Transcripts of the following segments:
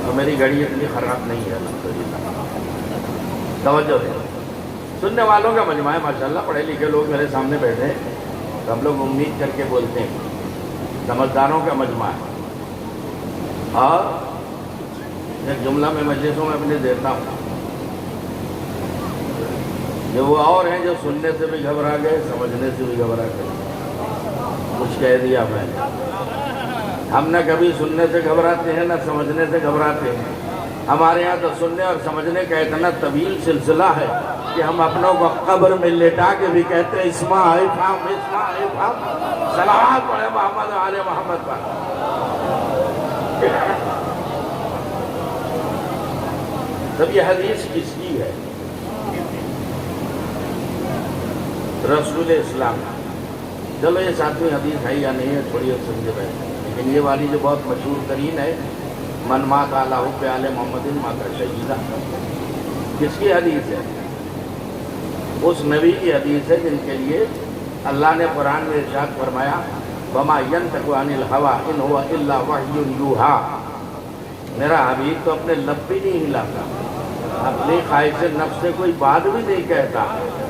تو میری گھڑی اتنی خراب نہیں ہے الحمدللہ. توجہ دیں. سننے والوں کا مجمع ہے ماشاءاللہ. پڑھے لکھے لوگ میرے سامنے بیٹھے ہیں تو ہم لوگ امید کر کے بولتے ہیں. سمجھداروں کا مجمع ہے. اور ایک جملہ میں مجلسوں میں اپنے دیتا ہوں. یہ وہ اور ہیں جو سننے سے بھی گھبرا گئے, سمجھنے سے بھی گھبرا گئے. کچھ کہہ دیا میں نے. ہم نہ کبھی سننے سے گھبراتے ہیں نہ سمجھنے سے گھبراتے ہیں. ہمارے یہاں تو سننے اور سمجھنے کا اتنا طویل سلسلہ ہے کہ ہم اپنوں کو قبر میں لٹا کے بھی کہتے ہیں اسماء افہام صلوات پڑھے محمد و آل محمد پر. تب یہ حدیث کس کی ہے؟ رسول اسلام. چلو یہ ساتویں حدیث ہے یا نہیں ہے تھوڑی اور سمجھے بیٹھے, لیکن یہ والی جو بہت مشہور ترین ہے, من مات علی حب آل محمد مات شہیدہ, کس کی حدیث ہے؟ اس نبی کی حدیث ہے جن کے لیے اللہ نے قرآن میں ارشاد فرمایا وما ینطق عن الہوی ان هو الا وحی یوحی. میرا حبیب تو اپنے لب بھی نہیں ہلاتا, اپنی خواہش نفس سے کوئی بات بھی نہیں کہتا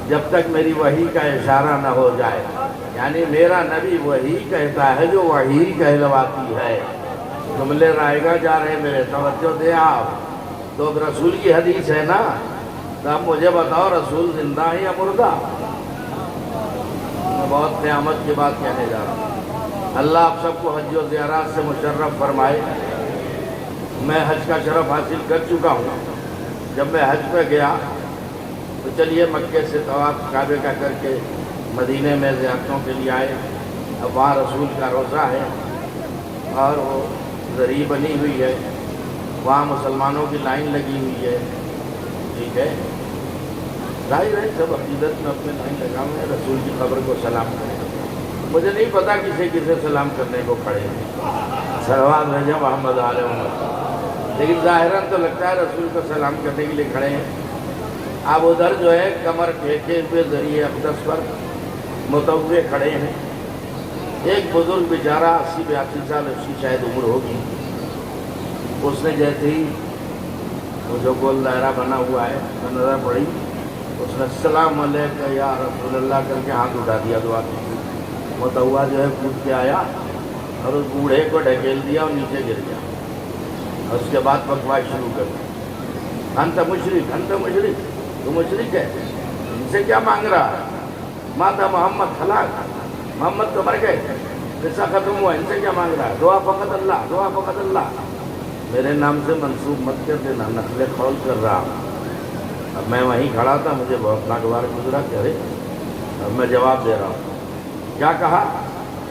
جب تک میری وحی کا اشارہ نہ ہو جائے. یعنی میرا نبی وحی کہتا ہے جو وحی کہلواتی ہے. جملے رائے گا جا رہے میرے, توجہ دیں آپ. تو رسول کی حدیث ہے نا, تو اب مجھے بتاؤ رسول زندہ ہے یا مردہ؟ میں بہت قیامت کی بات کہنے جا رہا ہوں. اللہ آپ سب کو حج و زیارات سے مشرف فرمائے. میں حج کا شرف حاصل کر چکا ہوں. جب میں حج پہ گیا تو چلیے مکے سے طواف کعبے کا کر کے مدینے میں زیارتوں کے لیے آئے. اب وہاں رسول کا روضہ ہے اور وہ زری بنی ہوئی ہے, وہاں مسلمانوں کی لائن لگی ہوئی ہے. ٹھیک ہے, ظاہر ہے سب عقیدت میں اپنے لائن لگا ہوئے ہیں رسول کی قبر کو سلام کریں. مجھے نہیں پتا کسے سلام کرنے کو کھڑے ہیں, صلوات بھیجیں محمد علیہ محمد, لیکن ظاہراً تو لگتا ہے رسول کو سلام کرنے کے لیے کھڑے ہیں. اب ادھر جو ہے کمر پھینکے ہوئے ذریعے اقدس پر متوجہ کھڑے ہیں. ایک بزرگ بیچارہ 80-82 سال اس کی شاید عمر ہوگی. اس نے جیسے ہی وہ جو گول دائرہ بنا ہوا ہے نظر پڑی, اس نے السلام علیکم یا رسول اللہ کر کے ہاتھ اٹھا دیا دعا کی. متوا جو ہے کود کے آیا اور اس بوڑھے کو ڈھکیل دیا اور نیچے گر گیا. اور اس کے بعد بکواس شروع کر دی. انت مشرک, تو مشرک ہے, ان سے کیا مانگ رہا؟ ماتا محمد ہلاک, محمد تو مر گئے, قصہ ختم ہوا, ان سے کیا مانگ رہا ہے؟ دعا فقط اللہ, دعا فقط اللہ. میرے نام سے منسوب مت کر دینا, نقل قول کر رہا. اب میں وہیں کھڑا تھا, مجھے بہت ناگوار گزرا. کہہ رہے اب میں جواب دے رہا ہوں. کیا کہا؟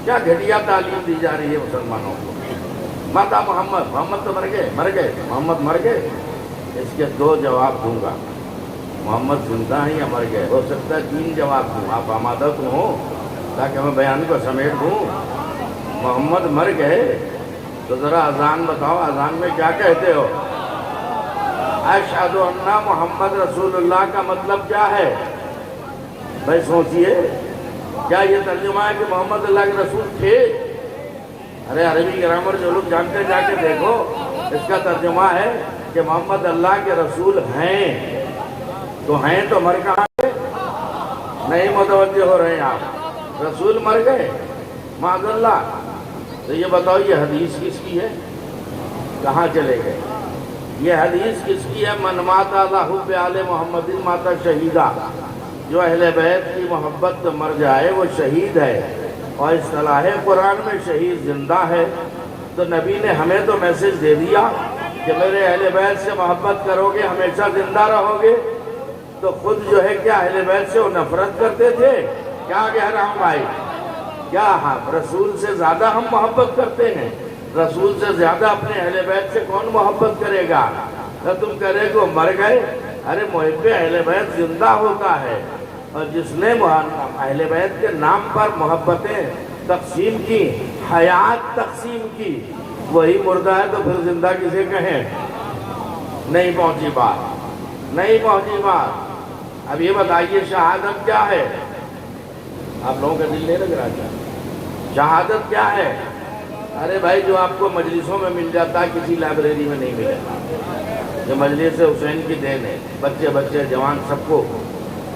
کیا گھٹیا تعلیم دی جا رہی ہے مسلمانوں کو؟ ماتا محمد تو مر گئے, محمد مر گئے. اس کے 2 جواب دوں گا, محمد زندہ ہیں یا مر گئے. ہو سکتا ہے 3 جواب دوں, آپ آمادہ تو ہوں تاکہ میں بیان کو سمیٹ دوں. محمد مر گئے تو ذرا اذان بتاؤ, اذان میں کیا کہتے ہو؟ اشہد ان محمد رسول اللہ کا مطلب کیا ہے بھائی سوچئے. کیا یہ ترجمہ ہے کہ محمد اللہ کے رسول تھے؟ ارے عربی گرامر جو لوگ جانتے جا کے دیکھو, اس کا ترجمہ ہے کہ محمد اللہ کے رسول ہیں. تو ہیں تو مر کہاں گئے؟ نہیں متوجہ ہو رہے ہیں آپ. رسول مر گئے معاذ اللہ. تو یہ بتاؤ یہ حدیث کس کی ہے؟ کہاں چلے گئے؟ یہ حدیث کس کی ہے؟ من مات علی حب آل محمد مات شہیدہ. جو اہل بیت کی محبت سے مر جائے وہ شہید ہے. اور اصطلاح قرآن میں شہید زندہ ہے. تو نبی نے ہمیں تو میسج دے دیا کہ میرے اہل بیت سے محبت کرو گے ہمیشہ زندہ رہو گے. تو خود جو ہے کیا اہل بیت سے وہ نفرت کرتے تھے؟ کیا کہہ رہا ہوں بھائی؟ کیا ہم رسول سے زیادہ ہم محبت کرتے ہیں؟ رسول سے زیادہ اپنے اہل بیت سے کون محبت کرے گا؟ تو تم کہہ رہے کہ وہ مر گئے. ارے محب اہل بیت زندہ ہوتا ہے, اور جس نے اہل بیت کے نام پر محبتیں تقسیم کی, حیات تقسیم کی, وہی مردہ ہے. تو پھر زندہ کسے کہیں؟ نہیں پہنچی بات. اب یہ بتائیے شہادت کیا ہے؟ آپ لوگوں کا دل نہیں لگ رہا کیا؟ شہادت کیا ہے؟ ارے بھائی جو آپ کو مجلسوں میں مل جاتا ہے کسی لائبریری میں نہیں ملے گا. یہ مجلس حسین کی دین ہے. بچے جوان سب کو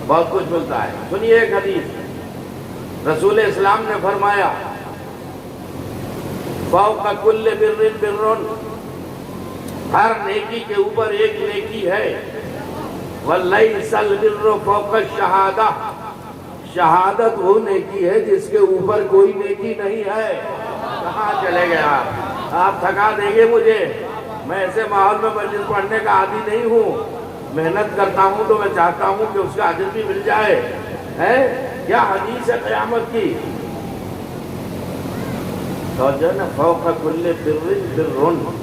بہت کچھ ملتا ہے. سنیے ایک حدیث. رسول اسلام نے فرمایا فوق کل بر بر، ہر نیکی کے اوپر ایک نیکی ہے. وَلَيْسَ الْبِرُّ فَوْقَ الشَّهَادَةِ، شہادت وہ نیکی ہے جس کے اوپر کوئی نیکی نہیں ہے. کہاں چلے گئے آپ تھکا دیں گے مجھے. میں ایسے ماحول میں مجلس پڑھنے کا عادی نہیں ہوں. محنت کرتا ہوں تو میں چاہتا ہوں کہ اس کا اجر بھی مل جائے. کیا حدیث ہے قیامت کی. توجہ نا، فوق کل بر بر،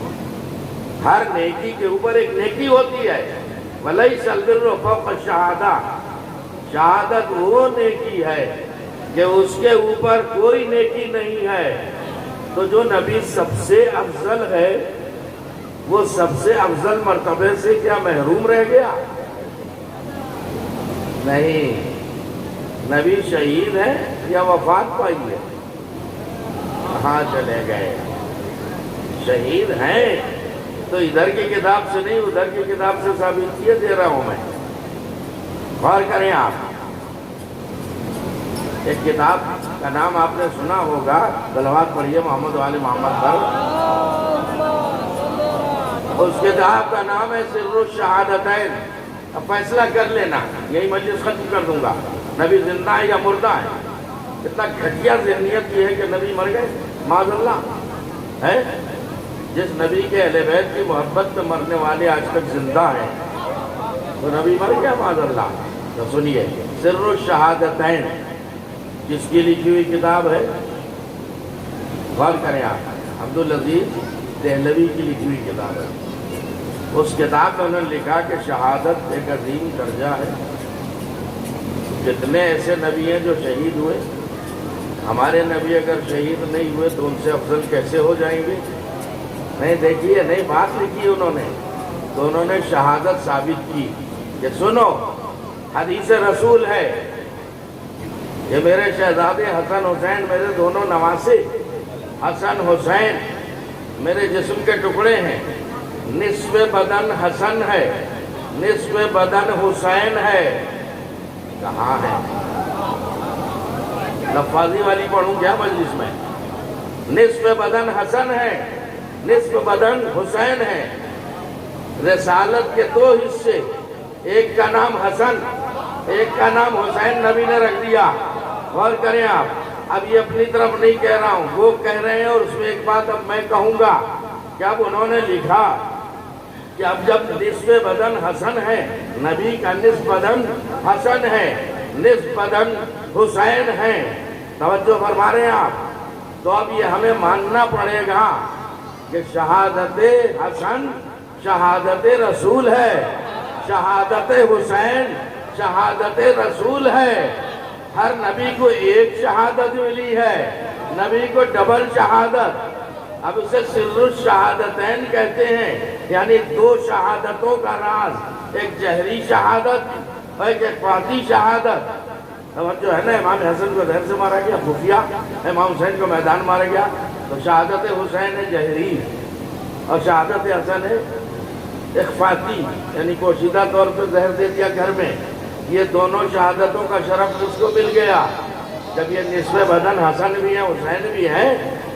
ہر نیکی کے اوپر ایک نیکی ہوتی ہے. وَلَيْسَ الْبِرُّ فَوْقَ الشَّهَادَةِ، شہادت وہ نیکی ہے کہ اس کے اوپر کوئی نیکی نہیں ہے. تو جو نبی سب سے افضل ہے وہ سب سے افضل مرتبے سے کیا محروم رہ گیا؟ نہیں. نبی شہید ہے یا وفات پائی ہے؟ کہاں چلے گئے؟ شہید ہیں تو ادھر کی کتاب سے نہیں ادھر کی کتاب سے ثابت کیے دے رہا ہوں میں. غور کریں آپ. ایک کتاب کا نام آپ نے سنا ہوگا، صلوات پڑھیے محمد والے محمد پر. اس کتاب کا نام ہے سر الشہادتین. اب فیصلہ کر لینا، یہی مجلس ختم کر دوں گا. نبی زندہ ہے یا مردہ ہے؟ اتنا گھٹیا ذہنیت یہ ہے کہ نبی مر گئے معاذ اللہ ہے. جس نبی کے اہل بیت کی محبت میں مرنے والے آج تک زندہ ہیں تو نبی مر گیا معاذ اللہ. تو سنیے، سر الشہادتین جس کی لکھی ہوئی کتاب ہے، غور کریں آپ، عبدالعزیز دہلوی کی لکھی ہوئی کتاب ہے. اس کتاب میں انہوں نے لکھا کہ شہادت ایک عظیم درجہ ہے. جتنے ایسے نبی ہیں جو شہید ہوئے، ہمارے نبی اگر شہید نہیں ہوئے تو ان سے افضل کیسے ہو جائیں گے؟ نہیں دیکھیے، نہیں بات لکھی انہوں نے تو انہوں نے شہادت ثابت کی کہ سنو، حدیث رسول ہے کہ میرے شہزادے حسن حسین، میرے دونوں نواسے حسن حسین میرے جسم کے ٹکڑے ہیں. نصف بدن حسن ہے، نصف بدن حسین ہے. کہاں ہے؟ لفاظی والی پڑھوں کیا مجلس میں؟ نصف بدن حسن ہے، نصف بدن حسین ہے. رسالت کے دو حصے، ایک کا نام حسن ایک کا نام حسین نبی نے رکھ دیا. غور کریں آپ. اب یہ اپنی طرف نہیں کہہ رہا ہوں، وہ کہہ رہے ہیں. اور اس میں ایک بات اب میں کہوں گا کہ اب انہوں نے لکھا کہ اب جب نصف بدن حسن ہے، نبی کا نصف بدن حسن ہے، نصف بدن حسین ہے. توجہ فرما رہے ہیں آپ. تو اب یہ ہمیں ماننا پڑے گا کہ شہادت حسن شہادت رسول ہے، شہادت حسین شہادت رسول ہے. ہر نبی کو ایک شہادت ملی ہے، نبی کو ڈبل شہادت. اب اسے سر الشہادتین کہتے ہیں، یعنی دو شہادتوں کا راز، ایک جہری شہادت اور ایک اخفاقی شہادت. جو ہے نا، امام حسن کو زہر سے مارا گیا خفیہ، امام حسین کو میدان مارا گیا. تو شہادت حسین ہے جہری اور شہادت حسن ہے اخفاقی، یعنی پوشیدہ طور پہ زہر دے دیا گھر میں. یہ دونوں شہادتوں کا شرف اس کو مل گیا. جب یہ نصف بدن حسن بھی ہے حسین بھی ہے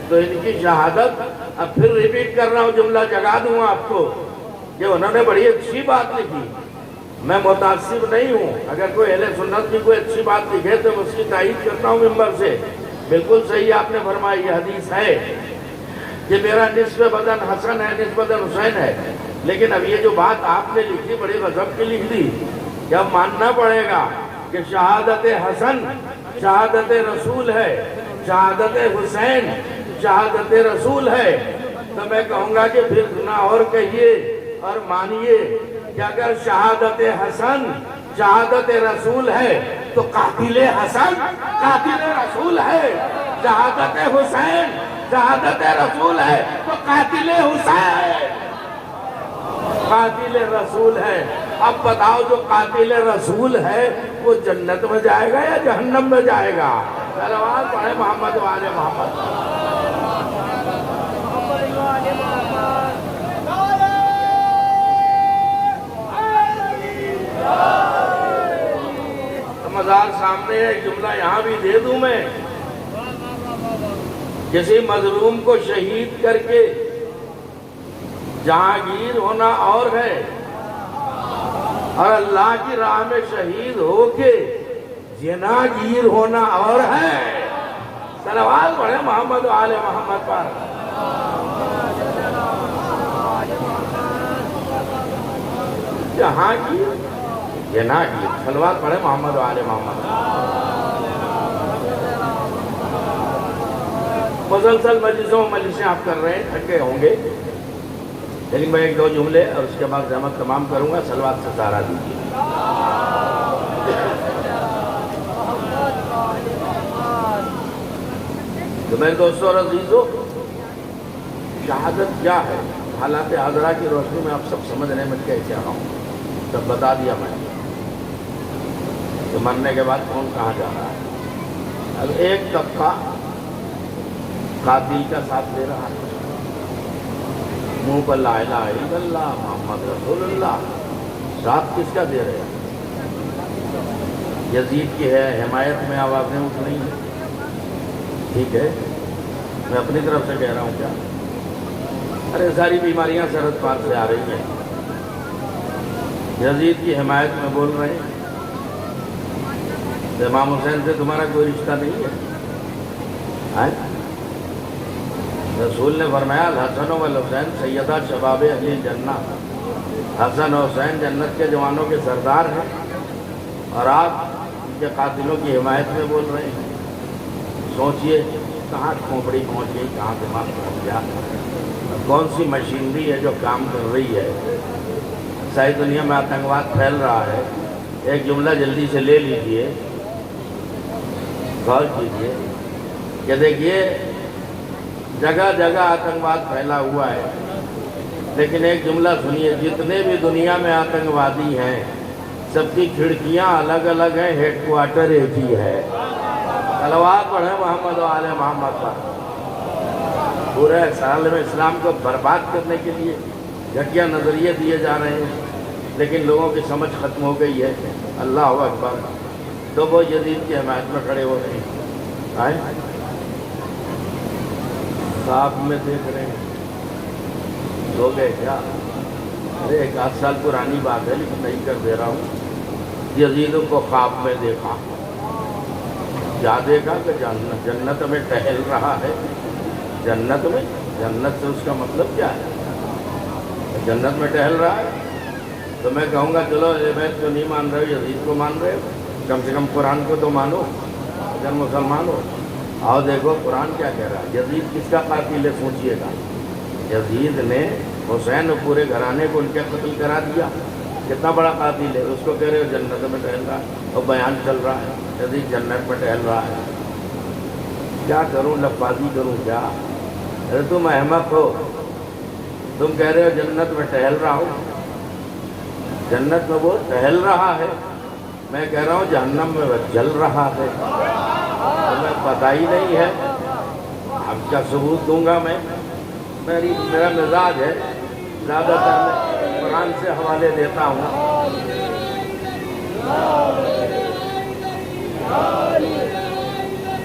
تو ان کی شہادت، اب پھر ریپیٹ کر رہا ہوں، جملہ جگا دوں آپ کو کہ انہوں نے بڑی اچھی بات لکھی. میں متعصب نہیں ہوں، اگر کوئی اہل سنت کی کوئی اچھی بات لکھے تو میں اس کی تائید کرتا ہوں ممبر سے. بالکل صحیح آپ نے فرمایا، یہ حدیث ہے کہ میرا نصف بدن حسن ہے، نصف بدن حسین ہے. لیکن اب یہ جو بات آپ نے لکھی بڑی غضب کی لکھ دی کہ اب ماننا پڑے گا کہ شہادت حسن شہادت رسول ہے، شہادت حسین شہادت رسول ہے. تو میں کہوں گا کہ پھر نہ اور کہیے اور مانیے کہ اگر شہادت حسن شہادت رسول ہے تو قاتل حسن قاتل رسول ہے، شہادت حسین شہادت رسول ہے تو قاتل حسین قاتل رسول ہے. اب بتاؤ، جو قاتل رسول ہے وہ جنت میں جائے گا یا جہنم میں جائے گا؟ صلوات پڑھے محمد والے محمد. نے ایک جملہ یہاں بھی دے دوں میں، کسی مظلوم کو شہید کر کے جہانگیر ہونا اور ہے، اور اللہ کی راہ میں شہید ہو کے جناگیر ہونا اور ہے۔ صلوات پڑھیں محمد و آل محمد پر۔ جہانگیر جناگیر، صلوات پڑھیں محمد و آل محمد۔ مسلسل مجلسوں مجلسیں آپ کر رہے ہیں، تھکے ہوں گے، لیکن میں ایک دو جملے اور اس کے بعد زحمت تمام کروں گا۔ صلوات سے سہارا دیجیے۔ تو میرے دوستوں اور عزیزوں، شہادت کیا ہے؟ حالات حاضرہ کی روشنی میں آپ سب سمجھ رہے ہیں میں کیا کہہ رہا ہوں، سب بتا دیا میں کہ مرنے کے بعد کون کہاں جا رہا ہے۔ اب ایک طبقہ قاتل کا ساتھ دے رہا ہے، منہ پر لا الہ الا اللہ محمد رسول اللہ، ساتھ کس کا دے رہے ہیں؟ یزید کی ہے حمایت میں آوازیں اٹھ رہی ہیں، ٹھیک ہے، میں اپنی طرف سے کہہ رہا ہوں کیا؟ ارے ساری بیماریاں سرحد پار سے آ رہی ہیں، یزید کی حمایت میں بول رہے ہیں۔ امام حسین سے تمہارا کوئی رشتہ نہیں ہے؟ رسول نے فرمایا الحسن والحسین سیدہ شباب اہل جنہ، حسن و حسین جنت کے جوانوں کے سردار ہیں، اور آپ ان کے قاتلوں کی حمایت میں بول رہے ہیں۔ سوچئے کہاں کھوپڑی پہنچ گئی، کہاں دماغ پہنچ گیا، کون سی مشینری ہے جو کام کر رہی ہے؟ ساری دنیا میں آتنکواد پھیل رہا ہے۔ ایک جملہ جلدی سے لے لیجئے، غور کیجئے کہ دیکھیے جگہ جگہ آتنکواد پھیلا ہوا ہے، لیکن ایک جملہ سنیے، جتنے بھی دنیا میں آتنکوادی ہیں سب کی کھڑکیاں الگ الگ ہیں، ہیڈ کوارٹر ایک ہی ہے۔ صلوات پڑھیں محمد و آل محمد پر۔ پورے عالم اسلام کو برباد کرنے کے لیے گھٹیا نظریے دیے جا رہے ہیں، لیکن لوگوں کی سمجھ ختم ہو گئی ہے۔ اللہ اکبر، تو وہ یزید کی حمایت میں کھڑے ہو رہے ہیں۔ آئے خواب میں دیکھ رہے ہیں، سو گئے کیا؟ ارے 1 سال پرانی بات ہے لیکن نہیں کر دے رہا ہوں۔ یزید کو خواب میں دیکھا، کیا دیکھا کہ جنت میں ٹہل رہا ہے۔ جنت میں، جنت سے اس کا مطلب کیا ہے؟ جنت میں ٹہل رہا ہے تو میں کہوں گا چلو اہل بیت کو نہیں مان رہے ہو، یزید کو مان رہے ہو، کم سے کم قرآن کو تو مانو اگر مسلمان ہو۔ آؤ دیکھو قرآن کیا کہہ رہا ہے۔ یزید کس کا قاتل ہے سوچئے گا؟ یزید نے حسین اور پورے گھرانے کو ان کے قتل کرا دیا، کتنا بڑا قاتل ہے، اس کو کہہ رہے ہو جنت میں ٹہل رہا ہے، اور بیان چل رہا ہے یزید جنت میں ٹہل رہا ہے۔ کیا کروں، لفظی کروں کیا؟ ارے تم احمق ہو، تم کہہ رہے ہو جنت میں ٹہل رہا ہو، جنت میں وہ ٹہل رہا ہے، میں کہہ رہا ہوں جہنم میں وہ جل رہا ہے۔ تمہیں پتہ ہی نہیں ہے، اب کا ثبوت دوں گا میں، میرا مزاج ہے زیادہ تر میں قرآن سے حوالے دیتا ہوں۔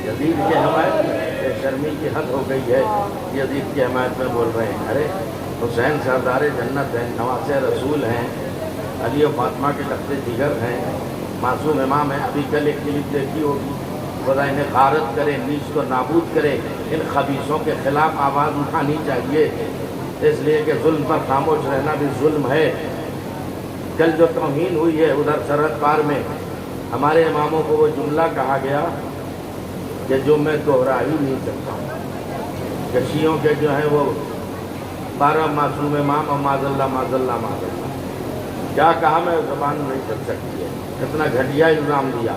یزید کی حمایت میں بے شرمی کی حد ہو گئی ہے، یزید کی حمایت میں بول رہے ہیں۔ ارے حسین سردار جنت ہیں، نواسے رسول ہیں، علی و فاطمہ کے لخت جگر ہیں، معصوم امام ہیں۔ ابھی کل ایک کلپ دیکھی ہوگی، خدا انہیں غارت کرے، نیز کو نابود کرے، ان خبیثوں کے خلاف آواز اٹھانی چاہیے، اس لیے کہ ظلم پر خاموش رہنا بھی ظلم ہے۔ کل جو توہین ہوئی ہے ادھر سرحد پار میں، ہمارے اماموں کو وہ جملہ کہا گیا کہ جو میں دوہرا ہی نہیں سکتا ہوں، کہ شیعوں کے جو ہیں وہ 12 معصوم امام اور معاذ اللہ معاذ اللہ معاذ اللہ، کیا کہا میں زبان نہیں چل سکتی ہے، اتنا گھٹیا الزام دیا۔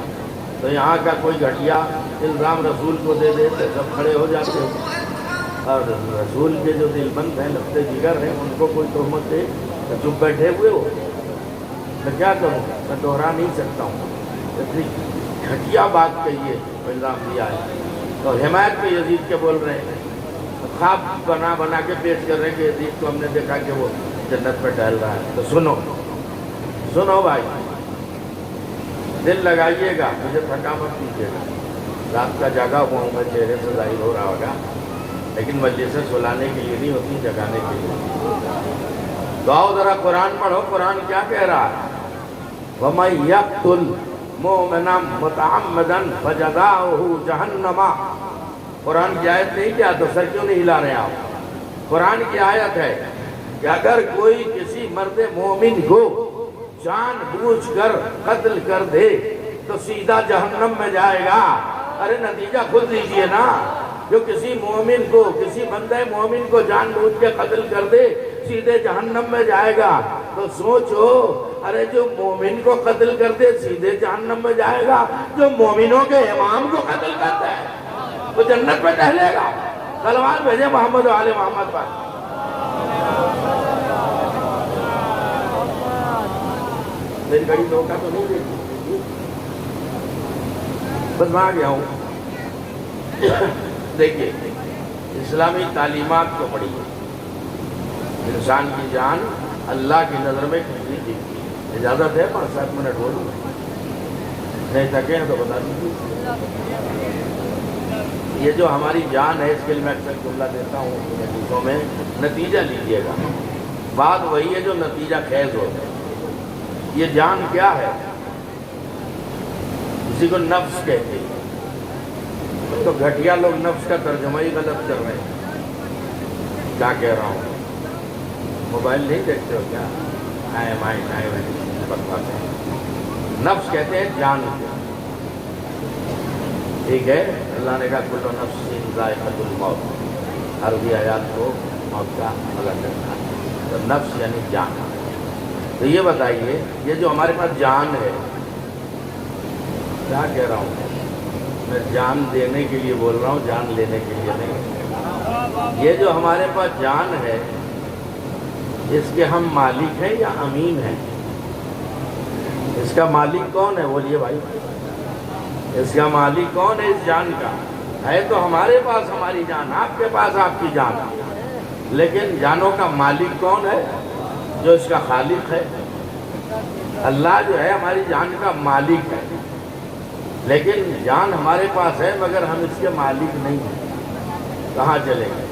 تو یہاں کا کوئی گھٹیا الزام رسول کو دے دے تو سب کھڑے ہو جاتے ہیں، اور رسول کے جو دل بند ہیں لفتے جگر ہیں ان کو کوئی تہمت دے تو چپ بیٹھے ہوئے ہو، میں کیا کروں، میں دوہرا نہیں سکتا ہوں، اتنی گھٹیا بات کہیے الزام دیا ہے۔ تو حمایت پہ یزید کے بول رہے ہیں، خواب بنا بنا کے پیش کر رہے ہیں کہ یزید کو ہم نے دیکھا کہ وہ جنت پہ ٹہل رہا ہے۔ تو سنو بھائی، دل لگائیے گا، مجھے تھکا مت کیجیے گا، رات کا جاگا ہوا ہوں میں، چہرے سے ظاہر ہو رہا ہوگا، لیکن مجلسیں سلانے کے لیے نہیں ہوتی، جگانے کے لیے۔ تو آؤ ذرا قرآن پڑھو، قرآن کیا کہہ رہا ہے؟ وَمَن يَقْتُلْ مُؤْمِنًا مُتَعَمِّدًا فَجَزَاؤُهُ جَهَنَّمَ۔ قرآن کی آیت نہیں کیا تو سر کیوں نہیں ہلا رہے آپ؟ قرآن کی آیت ہے کہ اگر کوئی کسی مرد مومن کو جان بوجھ کر قتل کر دے تو سیدھا جہنم میں جائے گا۔ ارے نتیجہ خود لیجئے نا، جو کسی مومن کو، کسی بندہ مومن کو جان بوجھ کے قتل کر دے سیدھے جہنم میں جائے گا۔ تو سوچو، ارے جو مومن کو قتل کر دے سیدھے جہنم میں جائے گا، جو مومنوں کے امام کو قتل کرتا ہے وہ جنت میں ٹہلے گا۔ تلوار بھیجے محمد و آل محمد پر۔ میری گھڑی دھوکہ تو نہیں دیتی، بس میں آ گیا ہوں۔ دیکھیے، اسلامی تعلیمات کو پڑھیے۔ انسان کی جان اللہ کی نظر میں کتنی قیمتی ہے۔ اجازت ہے 5-7 منٹ بولوں؟ نہیں تھکے ہیں تو بتا دیجیے۔ یہ جو ہماری جان ہے، اس کے لیے میں اکثر جملہ دیتا ہوں مجلسوں میں، نتیجہ لیجیے گا۔ بات وہی ہے جو نتیجہ خیز ہوتا ہے۔ یہ جان کیا ہے؟ کسی کو نفس کہتے ہیں، تو گھٹیا لوگ نفس کا ترجمہ ہی غلط کر رہے ہیں۔ کیا کہہ رہا ہوں؟ موبائل نہیں دیکھتے ہو کیا؟ نفس کہتے ہیں جان کو، ٹھیک ہے؟ اللہ نے کہا کل نفس ذائقۃ الموت، ہر بھی حیات کو موت کا مزہ کرنا ہے۔ تو نفس یعنی جان۔ تو یہ بتائیے، یہ جو ہمارے پاس جان ہے، کیا کہہ رہا ہوں میں؟ جان دینے کے لیے بول رہا ہوں، جان لینے کے لیے نہیں۔ یہ جو ہمارے پاس جان ہے، اس کے ہم مالک ہیں یا امین ہیں؟ اس کا مالک کون ہے؟ بولیے بھائی، اس کا مالک کون ہے اس جان کا؟ ہے تو ہمارے پاس ہماری جان، آپ کے پاس آپ کی جان، لیکن جانوں کا مالک کون ہے؟ جو اس کا خالق ہے۔ اللہ جو ہے ہماری جان کا مالک ہے، لیکن جان ہمارے پاس ہے مگر ہم اس کے مالک نہیں ہیں۔ کہاں چلے گئے؟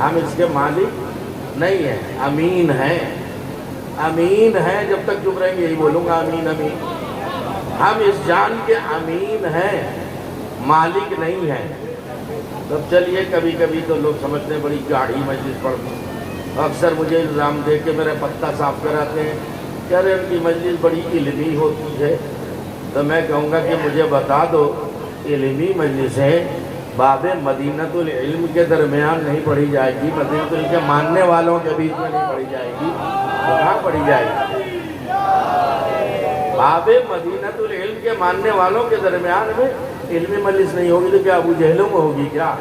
ہم اس کے مالک نہیں ہیں، امین ہیں۔ امین ہیں، جب تک چپ رہیں گے یہی بولوں گا، امین امین۔ ہم اس جان کے امین ہیں، مالک نہیں ہیں۔ تب چلیے، کبھی کبھی تو لوگ سمجھتے ہیں بڑی گاڑی مجلس پڑھتے ہیں، اکثر مجھے الزام دے کے میرے پتہ صاف کراتے ہیں، کہہ رہے ان کی مجلس بڑی علمی ہوتی ہے۔ تو میں کہوں گا کہ مجھے بتا دو، علمی مجلسیں باب مدینۃ العلم کے درمیان نہیں پڑھی جائے گی، مدینۃ العلم کے ماننے والوں کے بیچ میں نہیں پڑھی جائے گی، تو کہاں پڑھی جائے گی؟ باب مدینۃ العلم کے ماننے والوں کے درمیان میں علمی مجلس نہیں ہوگی تو کیا ابو جہلوں میں ہوگی کیا؟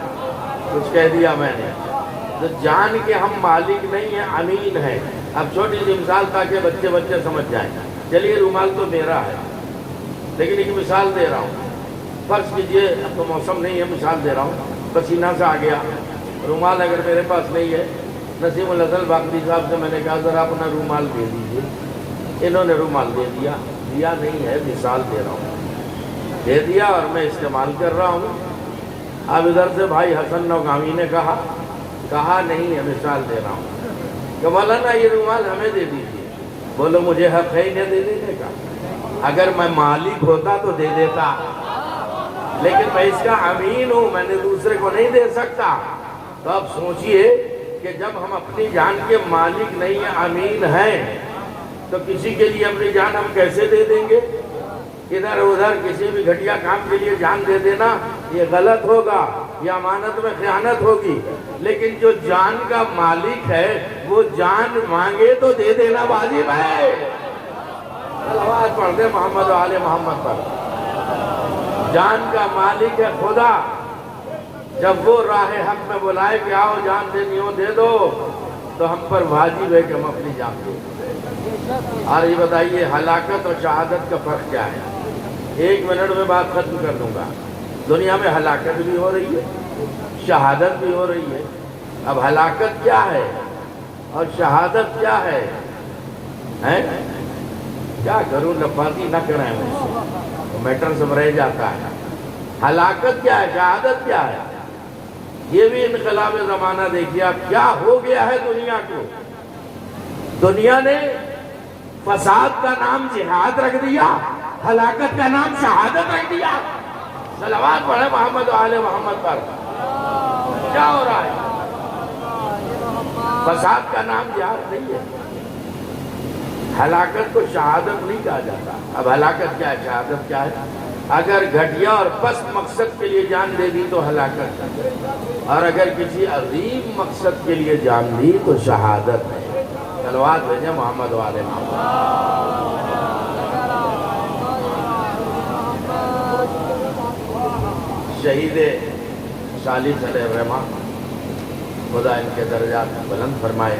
کچھ کہہ دیا میں نے۔ تو جان کے ہم مالک نہیں ہیں، امین ہیں۔ اب چھوٹی سی مثال تاکہ بچے سمجھ جائیں۔ چلیے، رومال تو میرا ہے، لیکن ایک مثال دے رہا ہوں۔ فرض کیجئے، اب تو موسم نہیں ہے، مثال دے رہا ہوں، پسینہ سے آ گیا، رومال اگر میرے پاس نہیں ہے، نسیم الحسن باقری صاحب سے میں نے کہا ذرا اپنا رومال دے دیجیے، انہوں نے رومال دے دیا نہیں ہے، مثال دے رہا ہوں، دے دیا اور میں استعمال کر رہا ہوں۔ اب ادھر سے بھائی حسن نوگامی نے کہا نہیں ہے، مثال دے رہا ہوں کہ مولانا یہ رومال ہمیں دے دیجیے۔ بولو مجھے حق ہے انہیں دے دینے کا؟ اگر میں مالک ہوتا تو دے دیتا، لیکن میں اس کا امین ہوں، میں نے دوسرے کو نہیں دے سکتا۔ تو اب سوچئے کہ جب ہم اپنی جان کے مالک نہیں ہیں، امین ہیں، تو کسی کے لیے اپنی جان ہم کیسے دے دیں گے؟ ادھر ادھر کسی بھی گھٹیا کام کے لیے جان دے دینا یہ غلط ہوگا، یہ امانت میں خیانت ہوگی۔ لیکن جو جان کا مالک ہے وہ جان مانگے تو دے دینا واجب ہے۔ آواز پڑھ دے محمد و آل محمد پر۔ جان کا مالک ہے خدا، جب وہ راہ حق میں بلائے کہ آؤ جان دینی ہو دے دو، تو ہم پر واجب ہے کہ ہم اپنی جان دیں۔ اور یہ بتائیے ہلاکت اور شہادت کا فرق کیا ہے؟ 1 منٹ میں بات ختم کر دوں گا۔ دنیا میں ہلاکت بھی ہو رہی ہے، شہادت بھی ہو رہی ہے۔ اب ہلاکت کیا ہے اور شہادت کیا ہے؟ کیا کروں، لفاظی نہ کرائیں مجھ سے، میٹر سب رہ جاتا ہے۔ ہلاکت کیا ہے، شہادت کیا ہے؟ یہ بھی انقلاب زمانہ دیکھیے آپ، کیا ہو گیا ہے دنیا کو۔ دنیا نے فساد کا نام جہاد رکھ دیا، ہلاکت کا نام شہادت رکھ دیا۔ صلوات پڑھے محمد و آل محمد پر۔ کیا ہو رہا ہے؟ فساد کا نام جہاد نہیں ہے، ہلاکت کو شہادت نہیں کہا جاتا۔ اب ہلاکت کیا ہے، شہادت کیا ہے؟ اگر گھٹیا اور پست مقصد کے لیے جان دے دی تو ہلاکت ہے، اور اگر کسی عظیم مقصد کے لیے جان دی تو شہادت ہے۔ صلوات بھیجیں محمد و آل محمد۔ شہید ثالث علیہ الرحمہ، خدا ان کے درجات بلند فرمائے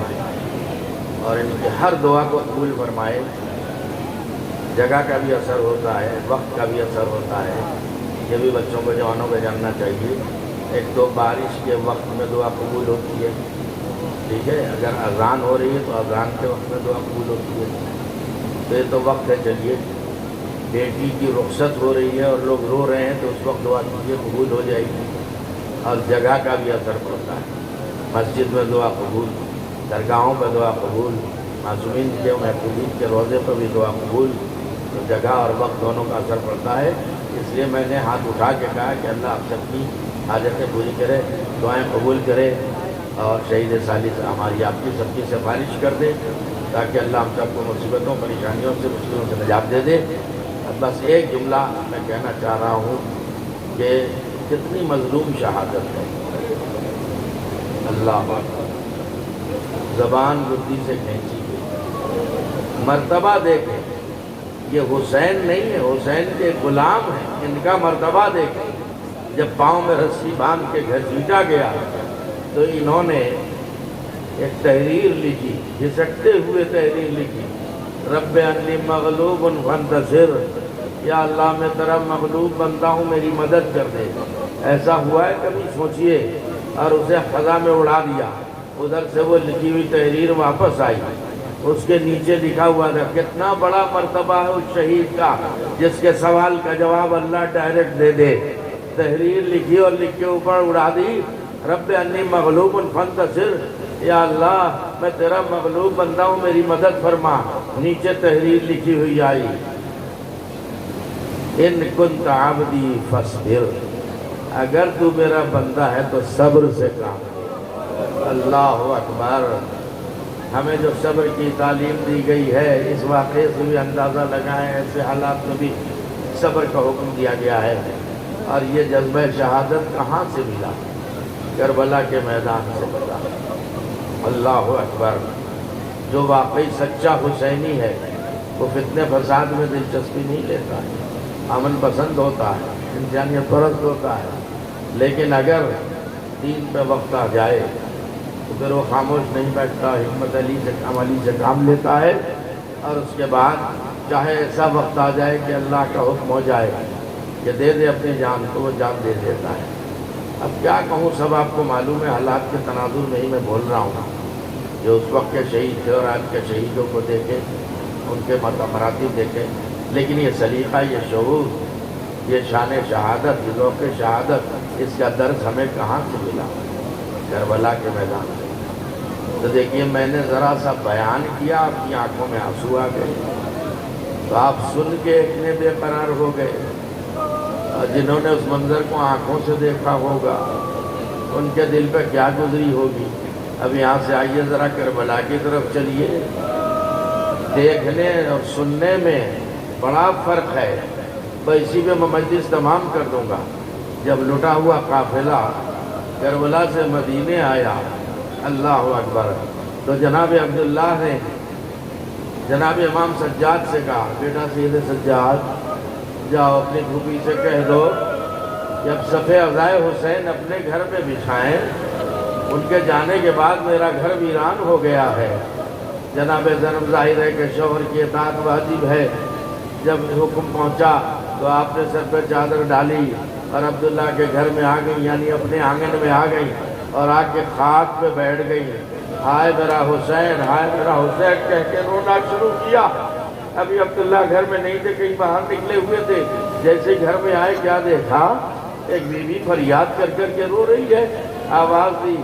اور ان کی ہر دعا کو قبول فرمائے۔ جگہ کا بھی اثر ہوتا ہے، وقت کا بھی اثر ہوتا ہے، یہ بھی بچوں کو جوانوں کو جاننا چاہیے۔ ایک تو بارش کے وقت میں دعا قبول ہوتی ہے، ٹھیک ہے، اگر اذان ہو رہی ہے تو اذان کے وقت میں دعا قبول ہوتی ہے، تو یہ تو وقت ہے۔ چلیے، بیٹی کی رخصت ہو رہی ہے اور لوگ رو رہے ہیں تو اس وقت دعا کیجیے، قبول ہو جائے گی۔ اور جگہ کا بھی اثر پڑتا ہے، مسجد میں دعا قبول، درگاہوں پہ دعا قبول، معصومین کے محفوظین کے روضے پر بھی دعا قبول، تو جگہ اور وقت دونوں کا اثر پڑتا ہے۔ اس لیے میں نے ہاتھ اٹھا کے کہا کہ اللہ آپ سب کی حاجتیں پوری کرے، دعائیں قبول کرے، اور شہید ثالث ہماری آپ کی سب کی سفارش کر دے، تاکہ اللہ ہم سب کو مصیبتوں پریشانیوں سے مشکلوں سے نجات دے دے۔ اب بس ایک جملہ میں کہنا چاہ رہا ہوں کہ کتنی مظلوم شہادت ہے۔ اللہ اکبر، زبان بدھی سے کھینچی گئی۔ مرتبہ دیکھیں، یہ حسین نہیں ہے، حسین کے غلام ہیں، ان کا مرتبہ دیکھیں۔ جب پاؤں میں رسی باندھ کے گھسیٹا گیا تو انہوں نے ایک تحریر لکھی، گھسٹتے ہوئے تحریر لکھی، رب انی مغلوب فانتصر، یا اللہ میں تیرا مغلوب بندہ ہوں، میری مدد کر دے۔ ایسا ہوا ہے کبھی؟ سوچئے۔ اور اسے فضا میں اڑا دیا، ادھر سے وہ لکھی ہوئی تحریر واپس آئی، اس کے نیچے لکھا ہوا تھا، کتنا بڑا مرتبہ ہے اس شہید کا جس کے سوال کا جواب اللہ ڈائریکٹ دے دے۔ تحریر لکھی اور لکھ کے اوپر اڑا دی، رب انی مغلوب فانتصر، یا اللہ میں تیرا مغلوب بندہ ہوں، میری مدد فرما۔ نیچے تحریر لکھی ہوئی آئی، ان کنت عبدی فاصبر، اگر تو میرا بندہ ہے تو صبر سے کام لے۔ اللہ اکبر، ہمیں جو صبر کی تعلیم دی گئی ہے، اس واقعے سے بھی اندازہ لگائیں، ایسے حالات میں بھی صبر کا حکم دیا گیا ہے۔ اور یہ جذبہ شہادت کہاں سے ملا؟ کربلا کے میدان سے ملا۔ اللہ اکبر، جو واقعی سچا حسینی ہے وہ فتنے فساد میں دلچسپی نہیں لیتا ہے، امن پسند ہوتا ہے، انسانیت پرست ہوتا ہے، لیکن اگر دین پہ وقت آ جائے تو پھر وہ خاموش نہیں بیٹھتا، ہمت علی سے کام لیتا ہے، اور اس کے بعد چاہے ایسا وقت آ جائے کہ اللہ کا حکم ہو جائے کہ دے دے اپنی جان، تو وہ جان دے دیتا ہے۔ اب کیا کہوں، سب آپ کو معلوم ہے، حالات کے تناظر میں ہی میں بول رہا ہوں، جو اس وقت کے شہید تھے اور آج کے شہیدوں کو دیکھیں، ان کے مراتب دیکھیں، لیکن یہ سلیقہ، یہ شعور، یہ شان شہادت، یہ ذوق شہادت، اس کا درس ہمیں کہاں سے ملا؟ کربلا کے میدان سے۔ تو دیکھیے، میں نے ذرا سا بیان کیا، آپ کی آنکھوں میں آنسو آ گئے، تو آپ سن کے اتنے بے قرار ہو گئے، اور جنہوں نے اس منظر کو آنکھوں سے دیکھا ہوگا ان کے دل پہ کیا گزری ہوگی۔ اب یہاں سے آئیے، ذرا کربلا کی طرف چلیے۔ دیکھنے اور سننے میں بڑا فرق ہے۔ میں اسی پہ مجلس تمام کر دوں گا۔ جب لٹا ہوا قافلہ کربلا سے مدینے آیا، اللہ اکبر، تو جناب عبداللہ نے جناب امام سجاد سے کہا، بیٹا سید سجاد، جاؤ اپنی پھوپھی سے کہہ دو کہ اب صفِ عزائے حسین اپنے گھر میں بچھائیں، ان کے جانے کے بعد میرا گھر ویران ہو گیا ہے۔ جناب زینب ظاہر ہے کہ شوہر کی اطاعت واجب ہے۔ جب حکم پہنچا تو آپ نے سر پہ چادر ڈالی اور عبداللہ کے گھر میں آ گئی، یعنی اپنے آنگن میں آ گئی، اور آ کے خاک پہ بیٹھ گئی۔ ہائے میرا حسین، ہائے میرا حسین کہہ کے رونا شروع کیا۔ ابھی عبداللہ گھر میں نہیں تھے، کہیں باہر نکلے ہوئے تھے، جیسے گھر میں آئے کیا دیکھا، ایک بیوی فریاد کر کر کے رو رہی ہے، آواز دی،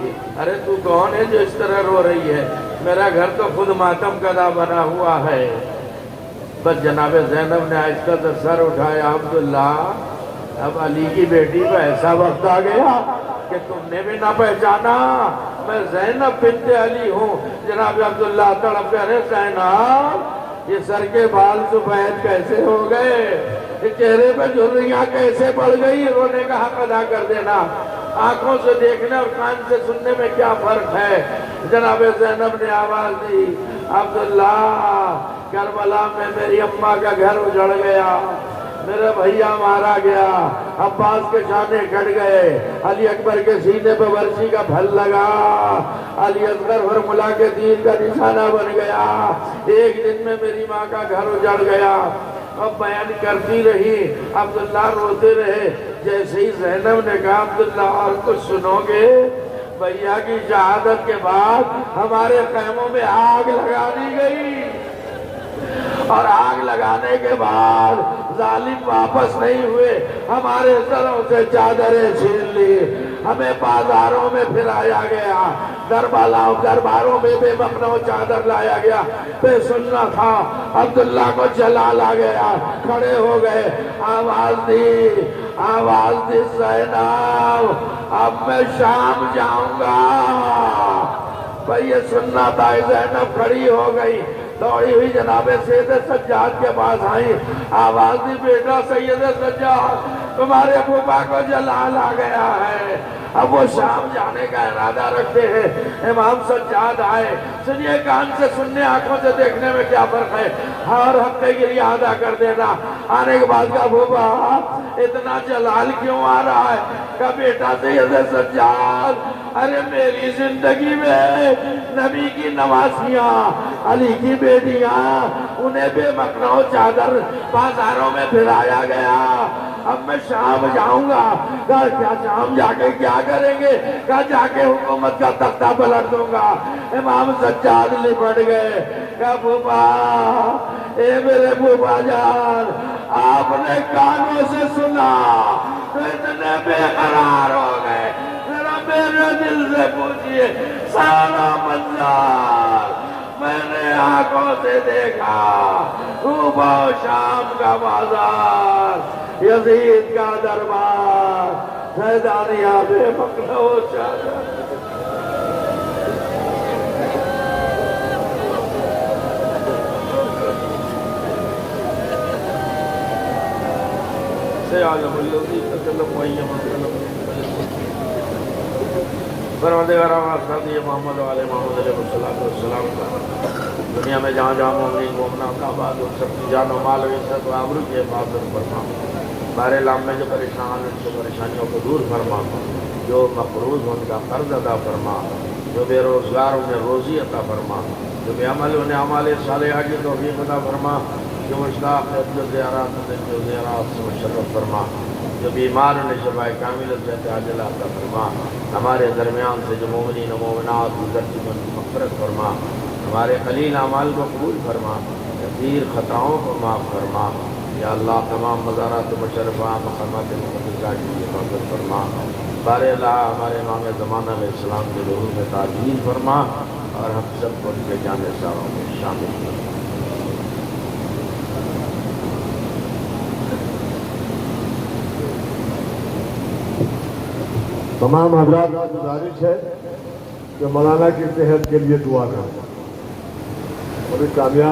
ارے تو کون ہے جو اس طرح رو رہی ہے؟ میرا گھر تو خود ماتم کدا بنا ہوا ہے۔ بس جناب زینب نے آہستہ سے سر اٹھایا، عبداللہ اب علی کی بیٹی پہ ایسا وقت آ گیا کہ تم نے بھی نہ پہچانا، میں زینب بنت علی ہوں۔ جناب عبداللہ تڑپ گئے، ارے زینب یہ سر کے بال سفید کیسے ہو گئے، یہ چہرے پہ جھریاں کیسے پڑ گئی، رونے کا حق ادا کر دینا۔ آنکھوں سے دیکھنے اور کان سے سننے میں کیا فرق ہے؟ جناب زینب نے آواز دی، عبداللہ کربلا میں میری اماں کا گھر اجڑ گیا، میرا بھیا مارا گیا، عباس کے شانے کٹ گئے، علی اکبر کے سینے پہ ورشی کا پھل لگا، علی اصغر فرملا کے دین کا نشانہ بن گیا، ایک دن میں میری ماں کا گھر اجڑ گیا۔ اب بیان کرتی رہی، عبداللہ روتے رہے۔ جیسے ہی زینب نے کہا، عبداللہ اور کچھ سنو گے؟ بھیا کی شہادت کے بعد ہمارے خیموں میں آگ لگا دی گئی، اور آگ لگانے کے بعد ظالم واپس نہیں ہوئے، ہمارے سروں سے چادریں چھین لی، ہمیں بازاروں میں پھرایا گیا، درباروں میں بے مخنو چادر لایا گیا۔ بے سننا تھا، عبداللہ کو جلال آ گیا، کھڑے ہو گئے، آواز دی زینب اب میں شام جاؤں گا۔ بھئی یہ سننا تھا، زینب کھڑی ہو گئی، دوڑی ہوئی جناب سید سجاد کے پاس آئی، آواز دی، بیٹا سید سجاد تمہارے پھوپھا کو جلال آ گیا ہے، اب وہ شام جانے کا ارادہ رکھتے ہیں۔ امام سجاد آئے، سنیے کان سے سننے آنکھوں سے دیکھنے میں کیا فرق ہے، ہر ہفتے کے لیے ادا کر دینا۔ آنے کے بعد کا پھوپھا اتنا جلال کیوں آ رہا ہے؟ کہ بیٹا سید سجاد ارے میری زندگی میں نبی کی نواسیاں، علی کی بیٹیاں، انہیں بے مخنو چادر بازاروں میں پھرایا گیا، اب میں شام جاؤں گا۔ کہا کیا شام جا کے کیا کریں گے؟ کہا جا کے حکومت کا تختہ پلٹ دوں گا۔ امام سجاد لپٹ گئے، کہا پھوپھا اے میرے پھوپھا جان، آپ نے کانوں سے سنا تو اتنے بے قرار ہو گئے، ذرا میرے دل سے پوچھئے، سارا منظر میں نے آنکھوں سے دیکھا، صبح و شام کا بازار، یزید کا دربار، سیدانیہ بے مخنو چادر۔ عالم الذی تکلم ویم وسلم پروردگار آسادی محمد علیہ محمد علیہ السلام دنیا میں جہاں جہاں مومنین مومنات آباد ان سب کی جان و مال و عزت و آبرو کی حفاظت فرما، بار عالم میں جو پریشان ان سے پریشانیوں کو دور فرما، جو مقروض ان کا قرض ادا فرما، جو بے روزگار انہیں روزی عطا فرما، جو بے عمل انہیں اعمال صالحہ کی توفیق عطا فرما، جو مشتاق ہے جو زیارات سے مشرف فرما، جو بیمار انہیں شفائے کامل صحت عاجلہ عطا فرما، ہمارے درمیان سے جو مومنین و مومنات گزر چکے ان کی مغفرت فرما، ہمارے قلیل اعمال کو قبول فرما، کثیر خطاؤں کو معاف فرما۔ یا اللہ تمام مزارات مشرفہ مقامات مقدسہ کی حفاظت فرما، بار اللہ ہمارے امام زمانہ علیہ السلام کے ظہور میں تعجیل فرما، اور ہم سب کو ان کے جانے ساروں میں شامل فرما۔ تمام حضرات کی گزارش ہے کہ مولانا کی صحت کے لیے دعا کریں اور ایک کامیاب